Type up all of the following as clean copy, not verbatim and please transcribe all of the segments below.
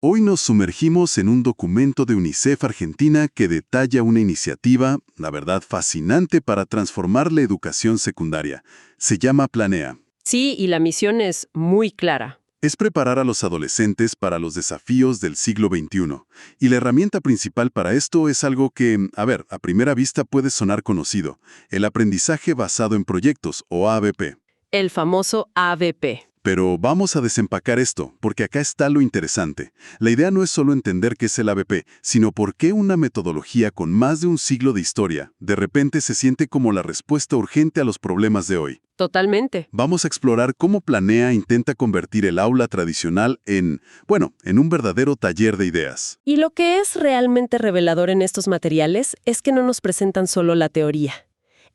Hoy nos sumergimos en un documento de UNICEF Argentina que detalla una iniciativa, la verdad, fascinante para transformar la educación secundaria. Se llama Planea. Sí, y la misión es muy clara. Es preparar a los adolescentes para los desafíos del siglo XXI. Y la herramienta principal para esto es algo que, a primera vista puede sonar conocido: el aprendizaje basado en proyectos, o ABP. El famoso ABP. Pero vamos a desempacar esto, porque acá está lo interesante. La idea no es solo entender qué es el ABP, sino por qué una metodología con más de un siglo de historia de repente se siente como la respuesta urgente a los problemas de hoy. Totalmente. Vamos a explorar cómo Planea intenta convertir el aula tradicional en un verdadero taller de ideas. Y lo que es realmente revelador en estos materiales es que no nos presentan solo la teoría.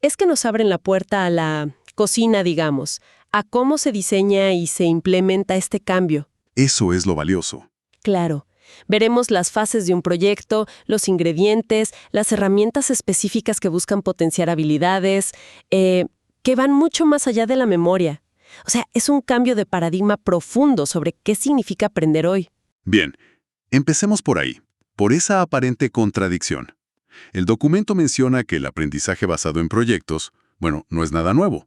Es que nos abren la puerta a la cocina, digamos, a cómo se diseña y se implementa este cambio. Eso es lo valioso. Claro. Veremos las fases de un proyecto, los ingredientes, las herramientas específicas que buscan potenciar habilidades, que van mucho más allá de la memoria. O sea, es un cambio de paradigma profundo sobre qué significa aprender hoy. Bien, empecemos por ahí, por esa aparente contradicción. El documento menciona que el aprendizaje basado en proyectos, no es nada nuevo.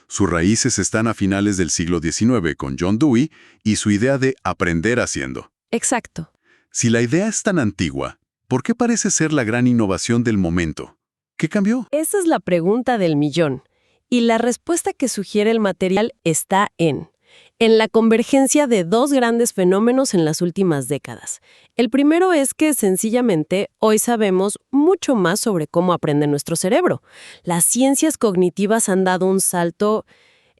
Sus raíces están a finales del siglo XIX con John Dewey y su idea de aprender haciendo. Exacto. Si la idea es tan antigua, ¿por qué parece ser la gran innovación del momento? ¿Qué cambió? Esa es la pregunta del millón. Y la respuesta que sugiere el material está en la convergencia de dos grandes fenómenos en las últimas décadas. El primero es que, sencillamente, hoy sabemos mucho más sobre cómo aprende nuestro cerebro. Las ciencias cognitivas han dado un salto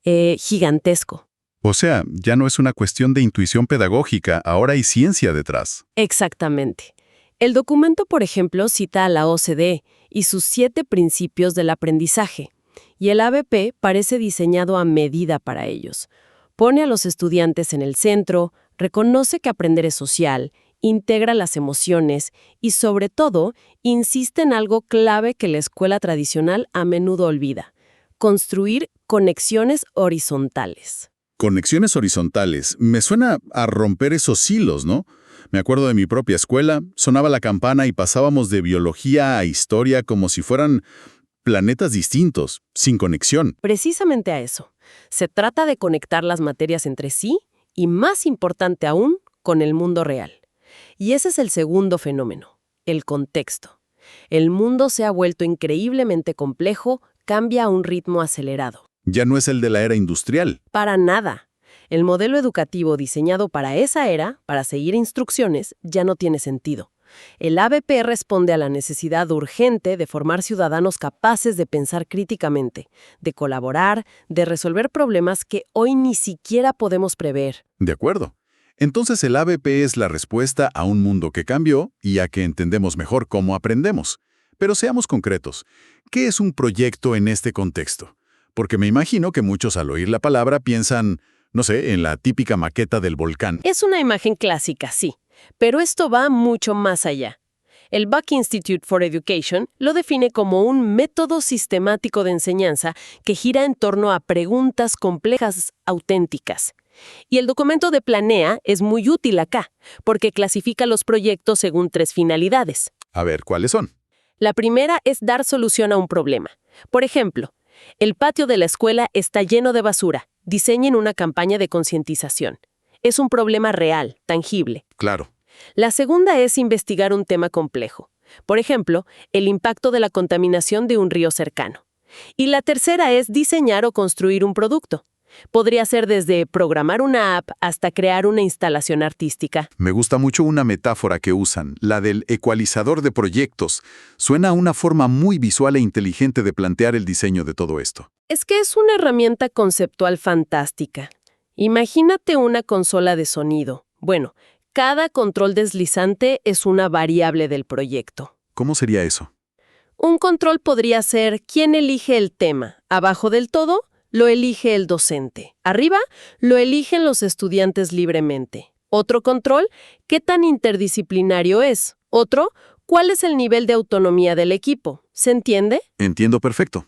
gigantesco. O sea, ya no es una cuestión de intuición pedagógica, ahora hay ciencia detrás. Exactamente. El documento, por ejemplo, cita a la OCDE y sus 7 principios del aprendizaje, y el ABP parece diseñado a medida para ellos. Pone a los estudiantes en el centro, reconoce que aprender es social, integra las emociones y, sobre todo, insiste en algo clave que la escuela tradicional a menudo olvida: construir conexiones horizontales. Conexiones horizontales. Me suena a romper esos hilos, ¿no? Me acuerdo de mi propia escuela, sonaba la campana y pasábamos de biología a historia como si fueran planetas distintos, sin conexión. Precisamente a eso. Se trata de conectar las materias entre sí y, más importante aún, con el mundo real. Y ese es el segundo fenómeno, el contexto. El mundo se ha vuelto increíblemente complejo, cambia a un ritmo acelerado. Ya no es el de la era industrial. Para nada. El modelo educativo diseñado para esa era, para seguir instrucciones, ya no tiene sentido. El ABP responde a la necesidad urgente de formar ciudadanos capaces de pensar críticamente, de colaborar, de resolver problemas que hoy ni siquiera podemos prever. De acuerdo. Entonces el ABP es la respuesta a un mundo que cambió y a que entendemos mejor cómo aprendemos. Pero seamos concretos. ¿Qué es un proyecto en este contexto? Porque me imagino que muchos al oír la palabra piensan, en la típica maqueta del volcán. Es una imagen clásica, sí, pero esto va mucho más allá. El Buck Institute for Education lo define como un método sistemático de enseñanza que gira en torno a preguntas complejas auténticas. Y el documento de Planea es muy útil acá, porque clasifica los proyectos según 3 finalidades. A ver, ¿cuáles son? La primera es dar solución a un problema. Por ejemplo, el patio de la escuela está lleno de basura. Diseñen una campaña de concientización. Es un problema real, tangible. Claro. La segunda es investigar un tema complejo. Por ejemplo, el impacto de la contaminación de un río cercano. Y la tercera es diseñar o construir un producto. Podría ser desde programar una app hasta crear una instalación artística. Me gusta mucho una metáfora que usan, la del ecualizador de proyectos. Suena a una forma muy visual e inteligente de plantear el diseño de todo esto. Es que es una herramienta conceptual fantástica. Imagínate una consola de sonido. Bueno, cada control deslizante es una variable del proyecto. ¿Cómo sería eso? Un control podría ser quién elige el tema. Abajo del todo, lo elige el docente. Arriba, lo eligen los estudiantes libremente. Otro control, ¿qué tan interdisciplinario es? Otro, ¿cuál es el nivel de autonomía del equipo? ¿Se entiende? Entiendo perfecto.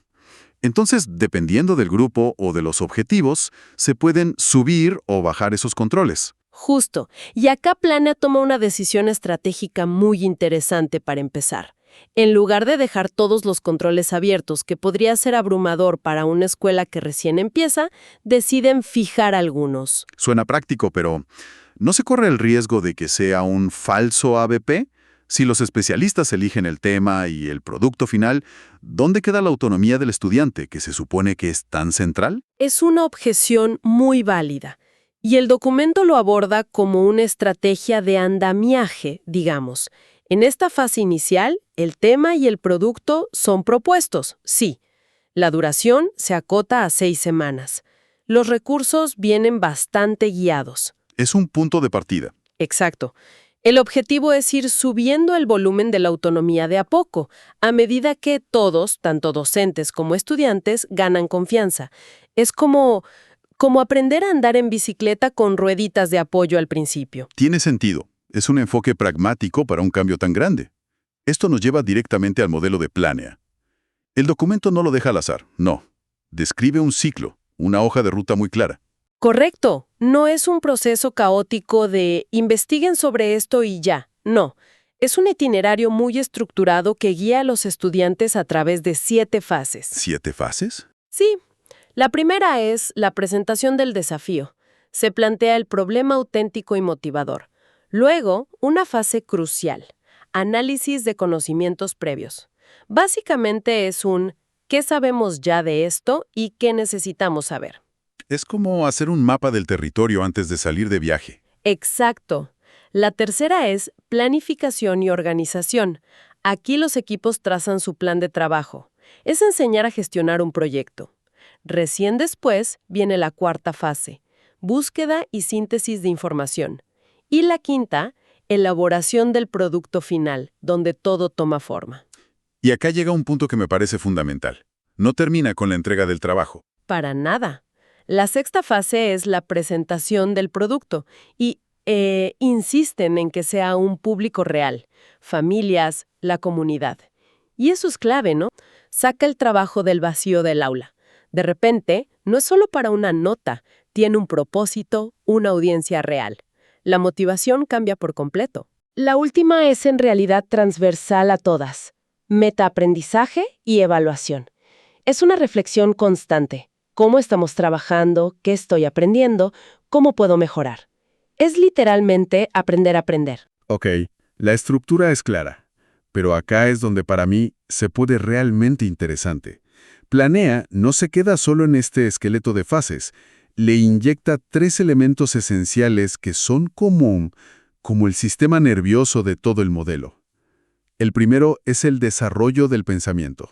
Entonces, dependiendo del grupo o de los objetivos, se pueden subir o bajar esos controles. Justo. Y acá Planea toma una decisión estratégica muy interesante para empezar. En lugar de dejar todos los controles abiertos, que podría ser abrumador para una escuela que recién empieza, deciden fijar algunos. Suena práctico, pero ¿no se corre el riesgo de que sea un falso ABP? Si los especialistas eligen el tema y el producto final, ¿dónde queda la autonomía del estudiante, que se supone que es tan central? Es una objeción muy válida. Y el documento lo aborda como una estrategia de andamiaje, digamos. En esta fase inicial, el tema y el producto son propuestos, sí. La duración se acota a 6 semanas. Los recursos vienen bastante guiados. Es un punto de partida. Exacto. El objetivo es ir subiendo el volumen de la autonomía de a poco, a medida que todos, tanto docentes como estudiantes, ganan confianza. Es como aprender a andar en bicicleta con rueditas de apoyo al principio. Tiene sentido. Es un enfoque pragmático para un cambio tan grande. Esto nos lleva directamente al modelo de Planea. El documento no lo deja al azar, no. Describe un ciclo, una hoja de ruta muy clara. Correcto. No es un proceso caótico de investiguen sobre esto y ya. No. Es un itinerario muy estructurado que guía a los estudiantes a través de 7 fases. ¿7 fases? Sí. La primera es la presentación del desafío. Se plantea el problema auténtico y motivador. Luego, una fase crucial, análisis de conocimientos previos. Básicamente es un ¿qué sabemos ya de esto y qué necesitamos saber? Es como hacer un mapa del territorio antes de salir de viaje. Exacto. La tercera es planificación y organización. Aquí los equipos trazan su plan de trabajo. Es enseñar a gestionar un proyecto. Recién después viene la cuarta fase, búsqueda y síntesis de información. Y la quinta, elaboración del producto final, donde todo toma forma. Y acá llega un punto que me parece fundamental. No termina con la entrega del trabajo. Para nada. La sexta fase es la presentación del producto y insisten en que sea un público real, familias, la comunidad. Y eso es clave, ¿no? Saca el trabajo del vacío del aula. De repente, no es solo para una nota, tiene un propósito, una audiencia real. La motivación cambia por completo. La última es en realidad transversal a todas. Metaaprendizaje y evaluación. Es una reflexión constante. ¿Cómo estamos trabajando? ¿Qué estoy aprendiendo? ¿Cómo puedo mejorar? Es literalmente aprender a aprender. Ok, la estructura es clara, pero acá es donde para mí se pone realmente interesante. Planea no se queda solo en este esqueleto de fases, le inyecta 3 elementos esenciales que son como el sistema nervioso de todo el modelo. El primero es el desarrollo del pensamiento.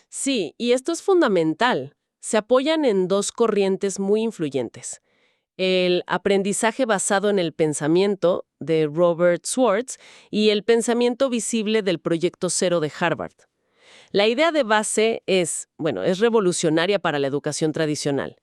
Sí, y esto es fundamental. Se apoyan en 2 corrientes muy influyentes. El aprendizaje basado en el pensamiento, de Robert Schwartz, y el pensamiento visible del Proyecto Cero de Harvard. La idea de base es revolucionaria para la educación tradicional.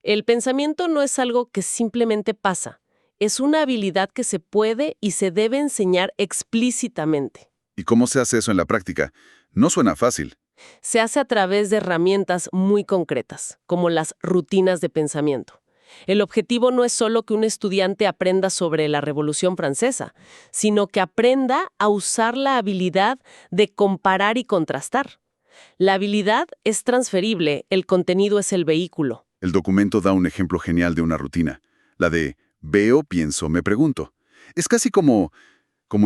El pensamiento no es algo que simplemente pasa. Es una habilidad que se puede y se debe enseñar explícitamente. ¿Y cómo se hace eso en la práctica? No suena fácil. Se hace a través de herramientas muy concretas, como las rutinas de pensamiento. El objetivo no es solo que un estudiante aprenda sobre la Revolución Francesa, sino que aprenda a usar la habilidad de comparar y contrastar. La habilidad es transferible, el contenido es el vehículo. El documento da un ejemplo genial de una rutina. La de veo, pienso, me pregunto. Es casi como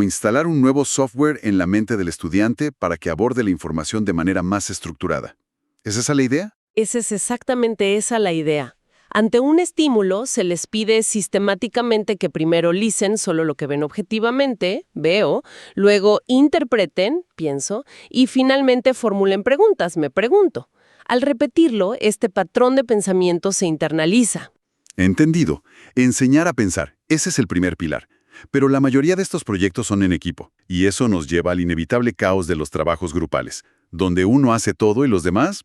instalar un nuevo software en la mente del estudiante para que aborde la información de manera más estructurada. ¿Es esa la idea? Es exactamente esa la idea. Ante un estímulo, se les pide sistemáticamente que primero licen solo lo que ven objetivamente, veo, luego interpreten, pienso, y finalmente formulen preguntas, me pregunto. Al repetirlo, este patrón de pensamiento se internaliza. Entendido. Enseñar a pensar. Ese es el primer pilar. Pero la mayoría de estos proyectos son en equipo, y eso nos lleva al inevitable caos de los trabajos grupales, donde uno hace todo y los demás,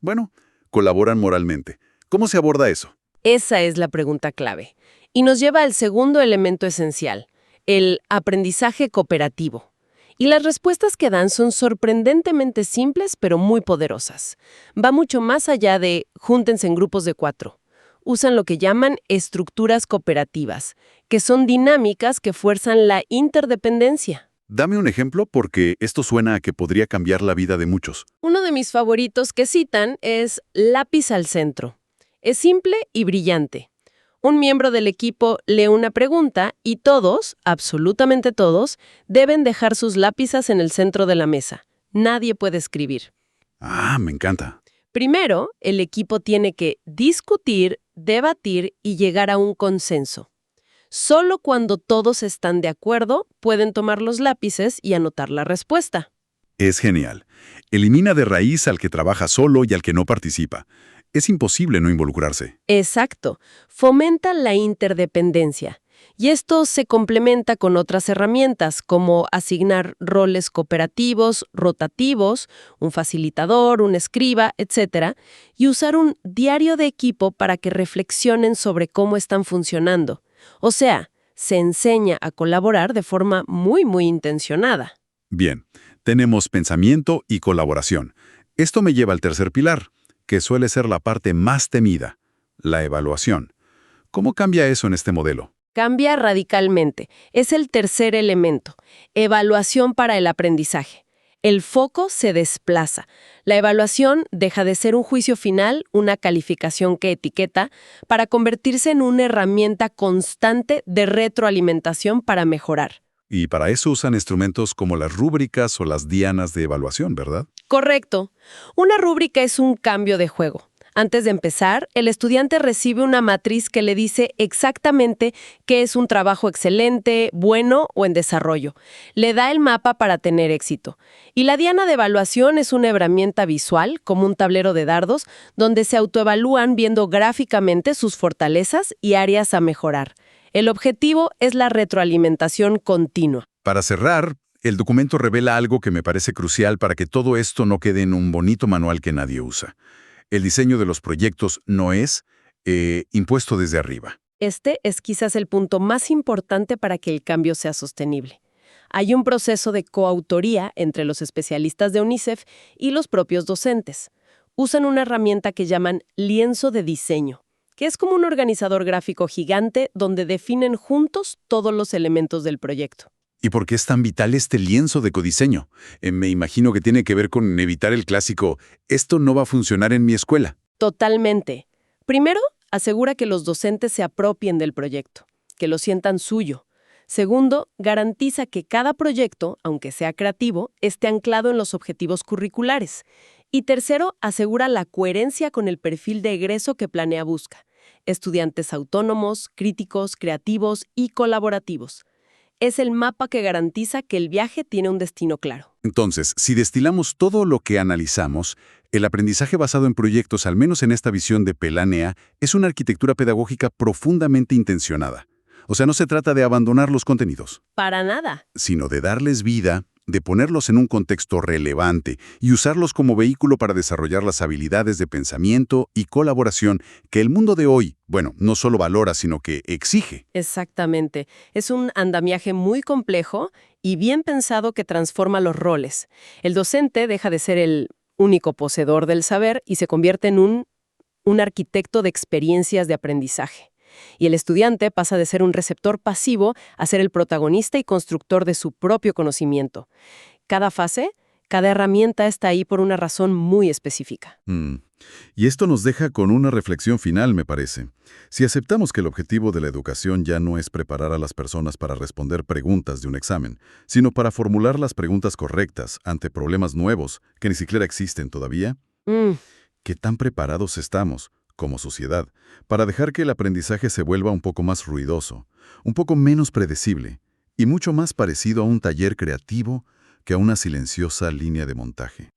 colaboran moralmente. ¿Cómo se aborda eso? Esa es la pregunta clave. Y nos lleva al segundo elemento esencial, el aprendizaje cooperativo. Y las respuestas que dan son sorprendentemente simples, pero muy poderosas. Va mucho más allá de júntense en grupos de 4. usan lo que llaman estructuras cooperativas, que son dinámicas que fuerzan la interdependencia. Dame un ejemplo porque esto suena a que podría cambiar la vida de muchos. Uno de mis favoritos que citan es lápiz al centro. Es simple y brillante. Un miembro del equipo lee una pregunta y todos, absolutamente todos, deben dejar sus lápices en el centro de la mesa. Nadie puede escribir. Ah, me encanta. Primero, el equipo tiene que discutir, debatir y llegar a un consenso. Solo cuando todos están de acuerdo pueden tomar los lápices y anotar la respuesta. Es genial. Elimina de raíz al que trabaja solo y al que no participa. Es imposible no involucrarse. Exacto. Fomenta la interdependencia. Y esto se complementa con otras herramientas como asignar roles cooperativos, rotativos, un facilitador, un escriba, etc. Y usar un diario de equipo para que reflexionen sobre cómo están funcionando. O sea, se enseña a colaborar de forma muy intencionada. Bien, tenemos pensamiento y colaboración. Esto me lleva al tercer pilar, que suele ser la parte más temida, la evaluación. ¿Cómo cambia eso en este modelo? Cambia radicalmente. Es el tercer elemento. Evaluación para el aprendizaje. El foco se desplaza. La evaluación deja de ser un juicio final, una calificación que etiqueta, para convertirse en una herramienta constante de retroalimentación para mejorar. Y para eso usan instrumentos como las rúbricas o las dianas de evaluación, ¿verdad? Correcto. Una rúbrica es un cambio de juego. Antes de empezar, el estudiante recibe una matriz que le dice exactamente qué es un trabajo excelente, bueno o en desarrollo. Le da el mapa para tener éxito. Y la diana de evaluación es una herramienta visual, como un tablero de dardos, donde se autoevalúan viendo gráficamente sus fortalezas y áreas a mejorar. El objetivo es la retroalimentación continua. Para cerrar, el documento revela algo que me parece crucial para que todo esto no quede en un bonito manual que nadie usa. El diseño de los proyectos no es impuesto desde arriba. Este es quizás el punto más importante para que el cambio sea sostenible. Hay un proceso de coautoría entre los especialistas de UNICEF y los propios docentes. Usan una herramienta que llaman lienzo de diseño, que es como un organizador gráfico gigante donde definen juntos todos los elementos del proyecto. ¿Y por qué es tan vital este lienzo de codiseño? Me imagino que tiene que ver con evitar el clásico, esto no va a funcionar en mi escuela. Totalmente. Primero, asegura que los docentes se apropien del proyecto, que lo sientan suyo. Segundo, garantiza que cada proyecto, aunque sea creativo, esté anclado en los objetivos curriculares. Y tercero, asegura la coherencia con el perfil de egreso que Planea busca. Estudiantes autónomos, críticos, creativos y colaborativos. Es el mapa que garantiza que el viaje tiene un destino claro. Entonces, si destilamos todo lo que analizamos, el aprendizaje basado en proyectos, al menos en esta visión de Planea, es una arquitectura pedagógica profundamente intencionada. O sea, no se trata de abandonar los contenidos, Para nada. sino de darles vida, de ponerlos en un contexto relevante y usarlos como vehículo para desarrollar las habilidades de pensamiento y colaboración que el mundo de hoy, bueno, no solo valora, sino que exige. Exactamente. Es un andamiaje muy complejo y bien pensado que transforma los roles. El docente deja de ser el único poseedor del saber y se convierte en un arquitecto de experiencias de aprendizaje. Y el estudiante pasa de ser un receptor pasivo a ser el protagonista y constructor de su propio conocimiento. Cada fase, cada herramienta está ahí por una razón muy específica. Y esto nos deja con una reflexión final, me parece. Si aceptamos que el objetivo de la educación ya no es preparar a las personas para responder preguntas de un examen, sino para formular las preguntas correctas ante problemas nuevos que ni siquiera existen todavía, ¿qué tan preparados estamos, como sociedad, para dejar que el aprendizaje se vuelva un poco más ruidoso, un poco menos predecible y mucho más parecido a un taller creativo que a una silenciosa línea de montaje?